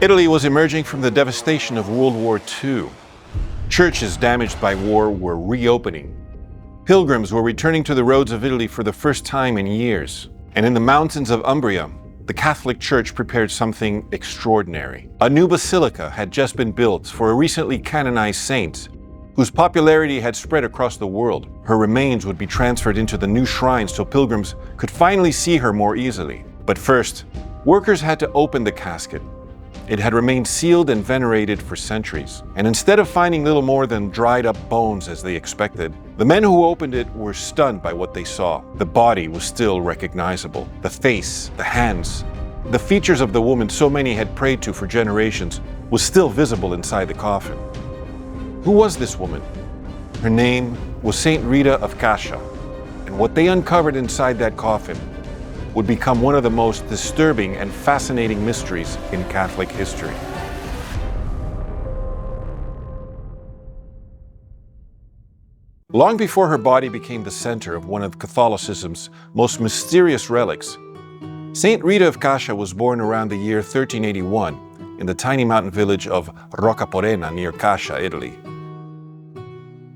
Italy was emerging from the devastation of World War II. Churches damaged by war were reopening. Pilgrims were returning to the roads of Italy for the first time in years. And in the mountains of Umbria, the Catholic Church prepared something extraordinary. A new basilica had just been built for a recently canonized saint, whose popularity had spread across the world. Her remains would be transferred into the new shrine so pilgrims could finally see her more easily. But first, workers had to open the casket. It had remained sealed and venerated for centuries, and instead of finding little more than dried up bones as they expected, the men who opened it were stunned by what they saw. The body was still recognizable. The face, the hands, the features of the woman so many had prayed to for generations was still visible inside the coffin. Who was this woman? Her name was Saint Rita of Cascia, and what they uncovered inside that coffin would become one of the most disturbing and fascinating mysteries in Catholic history. Long before her body became the center of one of Catholicism's most mysterious relics, Saint Rita of Cascia was born around the year 1381 in the tiny mountain village of Roccaporena near Cascia, Italy.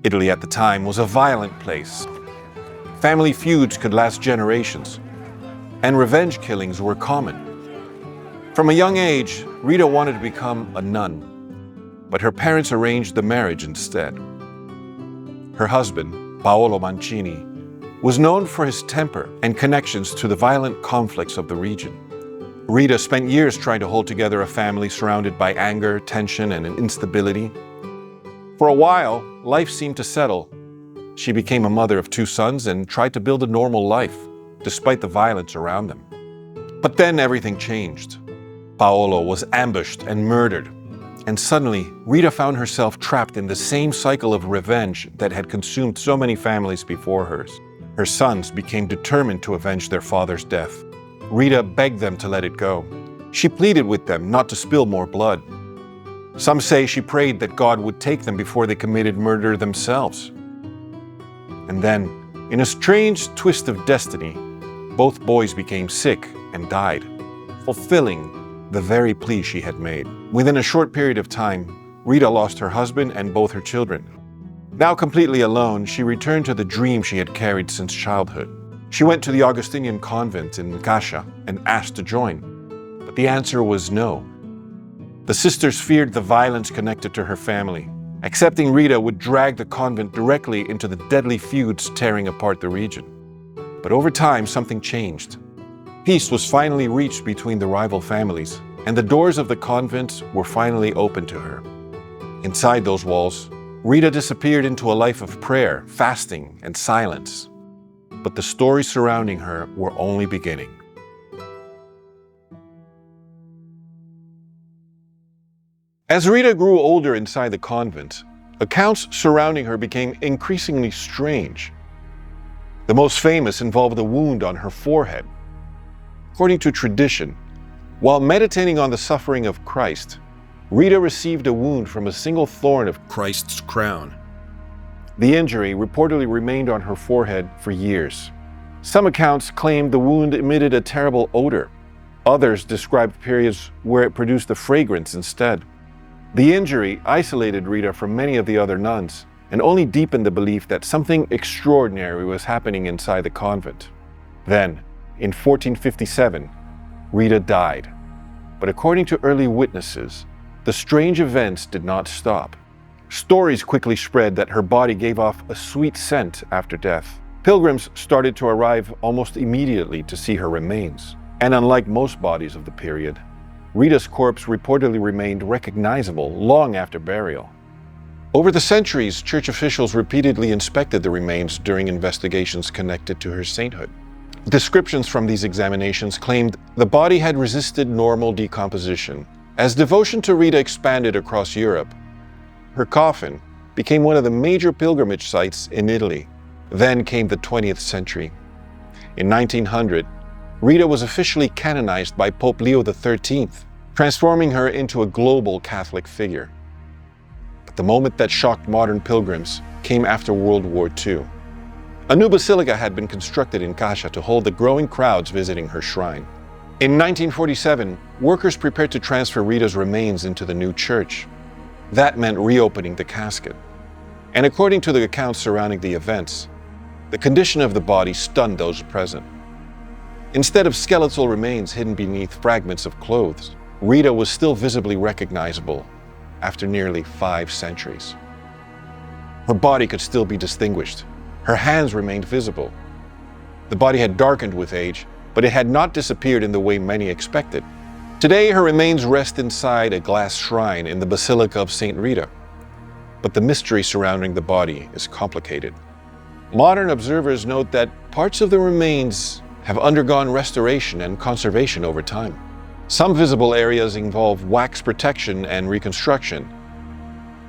Italy at the time was a violent place. Family feuds could last generations, and revenge killings were common. From a young age, Rita wanted to become a nun, but her parents arranged the marriage instead. Her husband, Paolo Mancini, was known for his temper and connections to the violent conflicts of the region. Rita spent years trying to hold together a family surrounded by anger, tension, and instability. For a while, life seemed to settle. She became a mother of 2 sons and tried to build a normal life, despite the violence around them. But then everything changed. Paolo was ambushed and murdered, and suddenly Rita found herself trapped in the same cycle of revenge that had consumed so many families before hers. Her sons became determined to avenge their father's death. Rita begged them to let it go. She pleaded with them not to spill more blood. Some say she prayed that God would take them before they committed murder themselves. And then, in a strange twist of destiny, both boys became sick and died, fulfilling the very plea she had made. Within a short period of time, Rita lost her husband and both her children. Now completely alone, she returned to the dream she had carried since childhood. She went to the Augustinian convent in Cascia and asked to join, but the answer was no. The sisters feared the violence connected to her family. Accepting Rita would drag the convent directly into the deadly feuds tearing apart the region. But over time, something changed. Peace was finally reached between the rival families, and the doors of the convent were finally opened to her. Inside those walls, Rita disappeared into a life of prayer, fasting, and silence. But the stories surrounding her were only beginning. As Rita grew older inside the convent, accounts surrounding her became increasingly strange. The most famous involved a wound on her forehead. According to tradition, while meditating on the suffering of Christ, Rita received a wound from a single thorn of Christ's crown. The injury reportedly remained on her forehead for years. Some accounts claimed the wound emitted a terrible odor. Others described periods where it produced a fragrance instead. The injury isolated Rita from many of the other nuns and only deepened the belief that something extraordinary was happening inside the convent. Then, in 1457, Rita died. But according to early witnesses, the strange events did not stop. Stories quickly spread that her body gave off a sweet scent after death. Pilgrims started to arrive almost immediately to see her remains. And unlike most bodies of the period, Rita's corpse reportedly remained recognizable long after burial. Over the centuries, church officials repeatedly inspected the remains during investigations connected to her sainthood. Descriptions from these examinations claimed the body had resisted normal decomposition. As devotion to Rita expanded across Europe, her coffin became one of the major pilgrimage sites in Italy. Then came the 20th century. In 1900, Rita was officially canonized by Pope Leo XIII, transforming her into a global Catholic figure. But the moment that shocked modern pilgrims came after World War II. A new basilica had been constructed in Cascia to hold the growing crowds visiting her shrine. In 1947, workers prepared to transfer Rita's remains into the new church. That meant reopening the casket. And according to the accounts surrounding the events, the condition of the body stunned those present. Instead of skeletal remains hidden beneath fragments of clothes, Rita was still visibly recognizable after nearly 5 centuries. Her body could still be distinguished. Her hands remained visible. The body had darkened with age, but it had not disappeared in the way many expected. Today, her remains rest inside a glass shrine in the basilica of Saint Rita. But the mystery surrounding the body is complicated. Modern observers note that parts of the remains have undergone restoration and conservation over time. Some visible areas involve wax protection and reconstruction.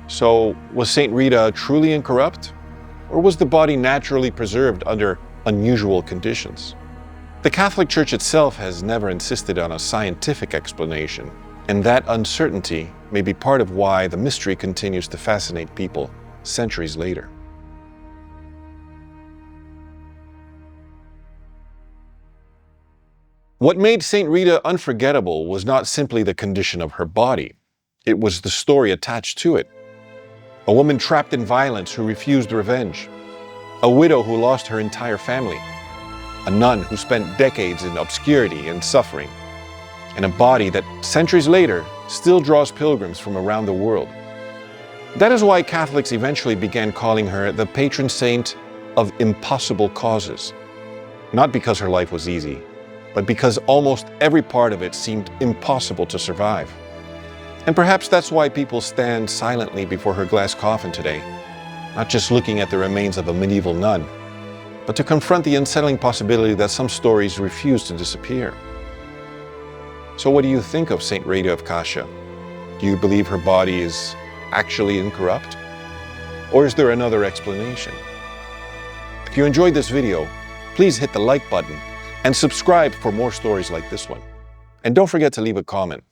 So, was Saint Rita truly incorrupt? Or was the body naturally preserved under unusual conditions? The Catholic Church itself has never insisted on a scientific explanation, and that uncertainty may be part of why the mystery continues to fascinate people centuries later. What made Saint Rita unforgettable was not simply the condition of her body. It was the story attached to it. A woman trapped in violence who refused revenge. A widow who lost her entire family. A nun who spent decades in obscurity and suffering. And a body that, centuries later, still draws pilgrims from around the world. That is why Catholics eventually began calling her the patron saint of impossible causes. Not because her life was easy, but because almost every part of it seemed impossible to survive. And perhaps that's why people stand silently before her glass coffin today, not just looking at the remains of a medieval nun, but to confront the unsettling possibility that some stories refuse to disappear. So what do you think of Saint Rita of Cascia? Do you believe her body is actually incorrupt? Or is there another explanation? If you enjoyed this video, please hit the like button and subscribe for more stories like this one. And don't forget to leave a comment.